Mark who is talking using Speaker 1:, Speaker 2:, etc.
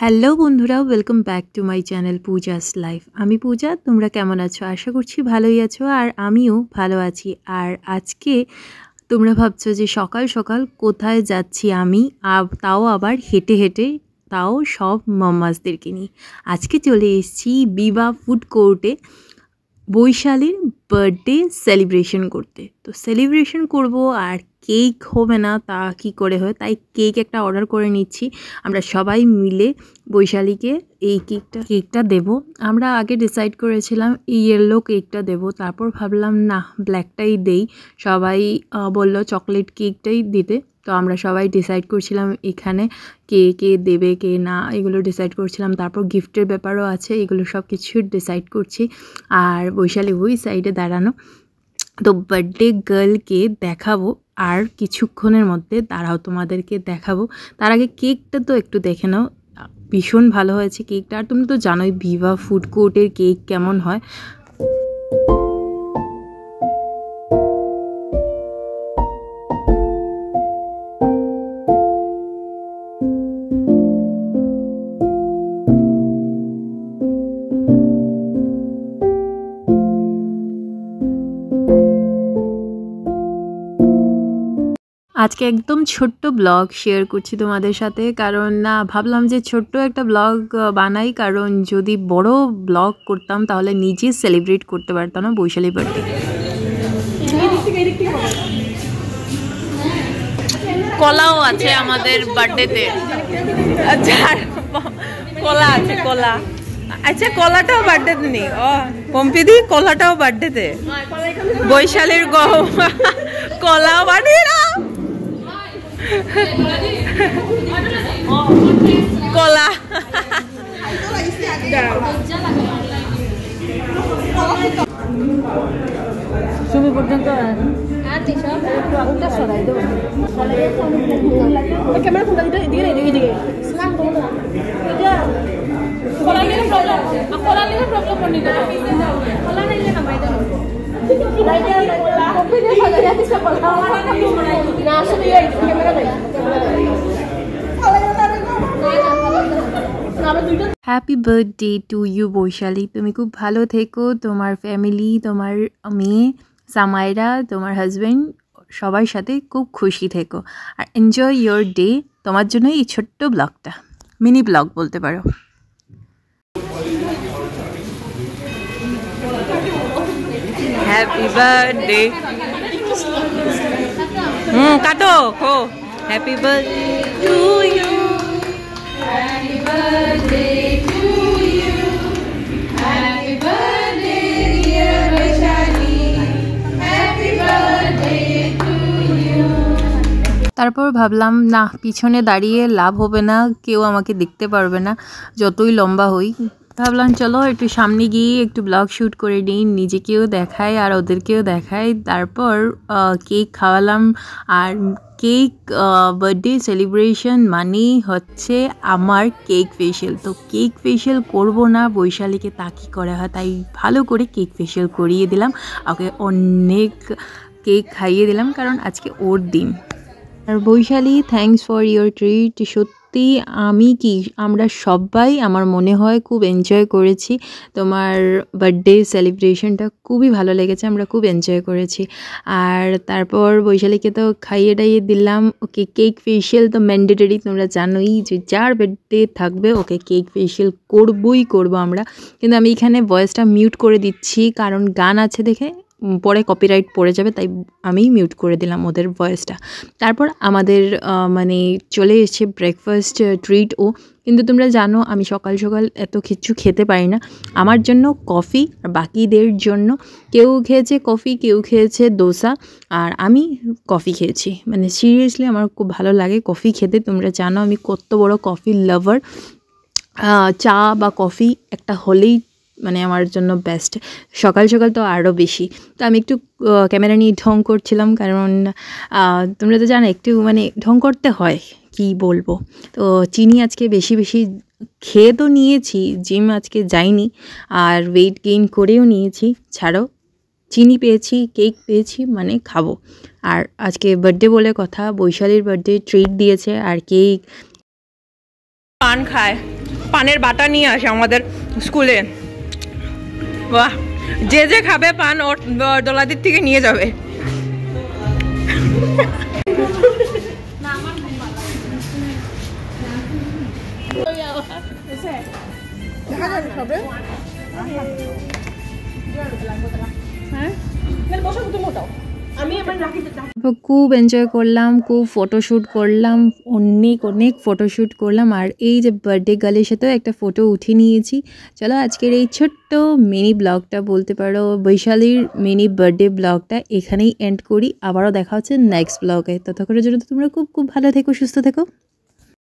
Speaker 1: Hello বন্ধুরা, welcome back to my channel Puja's life. আমি পূজা, তোমরা কেমন আছো? আশা করছি ভালোই আছো, আর আমিও ভালো আছি। আর আজকে তোমরা ভাবছো যে সকাল সকাল কোথায় যাচ্ছি আমি, তাও আবার হেঁটে হেঁটে, তাও সব মাম্মাসদেরকে নিয়ে। আজকে চলে এসেছি বিবা ফুড কোর্টে বৈশালীর বার্থডে সেলিব্রেশন করতে। তো সেলিব্রেশন করব, আর কেক হবে না তা কি করে হয়, তাই কেক একটা অর্ডার করে নিচ্ছি। আমরা সবাই মিলে বৈশালীকে এই কেকটা দেব। আমরা আগে ডিসাইড করেছিলাম ইয়েলো কেকটা দেব, তারপর ভাবলাম না, ব্ল্যাকটাই দেই। সবাই বলল চকলেট কেকটাই দিতে। তো আমরা সবাই ডিসাইড করছিলাম এখানে কে কে দেবে কে না, এগুলো ডিসাইড করছিলাম। তারপর গিফটের ব্যাপারও আছে, এগুলো সব কিছু ডিসাইড করছি। আর বৈশালী ওই সাইডে দাঁড়ানো। তো বার্থডে গার্লকে দেখাবো আর কিছুক্ষণের মধ্যে, দাঁড়াও তোমাদেরকে দেখাবো। তার আগে কেকটা তো একটু দেখে নাও, ভীষণ ভালো হয়েছে কেকটা। আর তুমি তো জানোই বিবা ফুড কোর্টের কেক কেমন হয়। আজকে একদম ছোট্ট ব্লগ শেয়ার করছি তোমাদের সাথে, কারণ ভাবলাম যে ছোট্ট একটা ব্লগ বানাই, কারণ যদি বড় ব্লগ করতাম তাহলে নিজে সেলিব্রেট করতে পারতাম না বৈশালী বার্থডে। কলাও আছে আমাদের বার্থডেতে। আচ্ছা, কলা আছে, কলা। আচ্ছা, কলাটাও বার্থডেতে নেই? ও পম্পিদি, কলাটাও বার্থডেতে। বৈশালীর কলাও বানিয়ে নাও। কলা তুমি পর্যন্ত happy birthday to you Baishali. তুমি খুব ভালো থেকো, তোমার ফ্যামিলি, তোমার মেয়ে সামাইরা, তোমার হাজব্যান্ড, সবার সাথে খুব খুশি থেকো। আর এনজয় ইয়োর ডে। তোমার জন্য এই ছোট্ট ব্লগটা, মিনি ব্লগ বলতে পারো। Happy birthday. কাটো খো। Happy birthday to you. Happy birthday to you. Happy birthday dear Vaishali. Happy birthday to you. তারপর ভাবলাম না, পিছনে দাঁড়িয়ে লাভ হবে না, কেউ আমাকে দেখতে পারবে না যতই লম্বা হই। ভাবলাম চলো একটু সামনে গিয়ে একটু ব্লগ শ্যুট করে নিই, নিজেকেও দেখাই আর ওদেরকেও দেখাই। তারপর কেক খাওয়ালাম। আর কেক বার্থডে সেলিব্রেশন মানেই হচ্ছে আমার কেক ফেশিয়াল। তো কেক ফেশিয়াল করবো না বৈশালীকে, তা কী করা হয়, তাই ভালো করে কেক ফেশিয়াল করিয়ে দিলাম। ওকে অনেক কেক খাইয়ে দিলাম, কারণ আজকে ওর দিন। আর Vaishali, thanks for your treat. সত্যি আমরা সবাই আমার মনে হয় খুব এনজয় করেছি। তোমার বার্থডে সেলিব্রেশনটা খুবই ভালো লেগেছে, আমরা খুব এনজয় করেছি। আর তারপর বৈশালীকে তো খাইয়ে টাইয়ে দিলাম। ওকে কেক ফেশিয়াল তো ম্যান্ডেটরি, তোমরা জানোই যে যার বার্থডে থাকবে ওকে কেক ফেশিয়াল করবো আমরা। কিন্তু আমি এখানে ভয়েসটা মিউট করে দিচ্ছি, কারণ গান আছে দেখে পরে কপিরাইট পড়ে যাবে, তাই আমি মিউট করে দিলাম ওদের ভয়েসটা। তারপর আমাদের চলে এসেছে ব্রেকফাস্ট ট্রিটও। কিন্তু তোমরা জানো আমি সকাল সকাল এত কিছু খেতে পারি না। আমার জন্য কফি, আর বাকিদের জন্য কেউ খেয়েছে কফি, কেউ খেয়েছে দোসা, আর আমি কফি খেয়েছি। সিরিয়াসলি আমার খুব ভালো লাগে কফি খেতে। তোমরা জানো আমি কত বড় কফি লাভার। চা বা কফি একটা হলেই আমার জন্য বেস্ট। সকাল সকাল তো আরও বেশি। তো আমি একটু ক্যামেরা নিয়ে ঢং করছিলাম, কারণ তোমরা তো জানো একটু ঢং করতে হয়, কি বলবো। তো চিনি আজকে বেশি বেশি খেয়ে তো নিয়েছি, জিম আজকে যাইনি, আর ওয়েট গেইন করেও নিয়েছি। ছাড়ো, চিনি পেয়েছি, কেক পেয়েছি, খাবো। আর আজকে বার্থডে বলে কথা, বৈশালীর বার্থডে ট্রিট দিয়েছে আর কেক। পান খায় পানের বাটা নিয়ে আসে আমাদের স্কুলে। বাহ, যে যে খাবে পান ওর দোলাদির থেকে নিয়ে যাবে।
Speaker 2: খুব এনজয় করলাম, খুব ফটোশ্যুট করলাম, অনেক অনেক ফটোশ্যুট করলাম। আর এই যে বার্থডে গার্লের সাথেও একটা ফটো উঠিয়ে নিয়েছি। চলো আজকের এই ছোট্ট মিনি ব্লগটা, বলতে পারো বৈশালীর মিনি বার্থডে ব্লগটা এখানেই এন্ড করি। আবারও দেখা হচ্ছে নেক্সট ব্লগে। ততক্ষণের জন্য তোমরা খুব খুব ভালো থেকো, সুস্থ থেকো।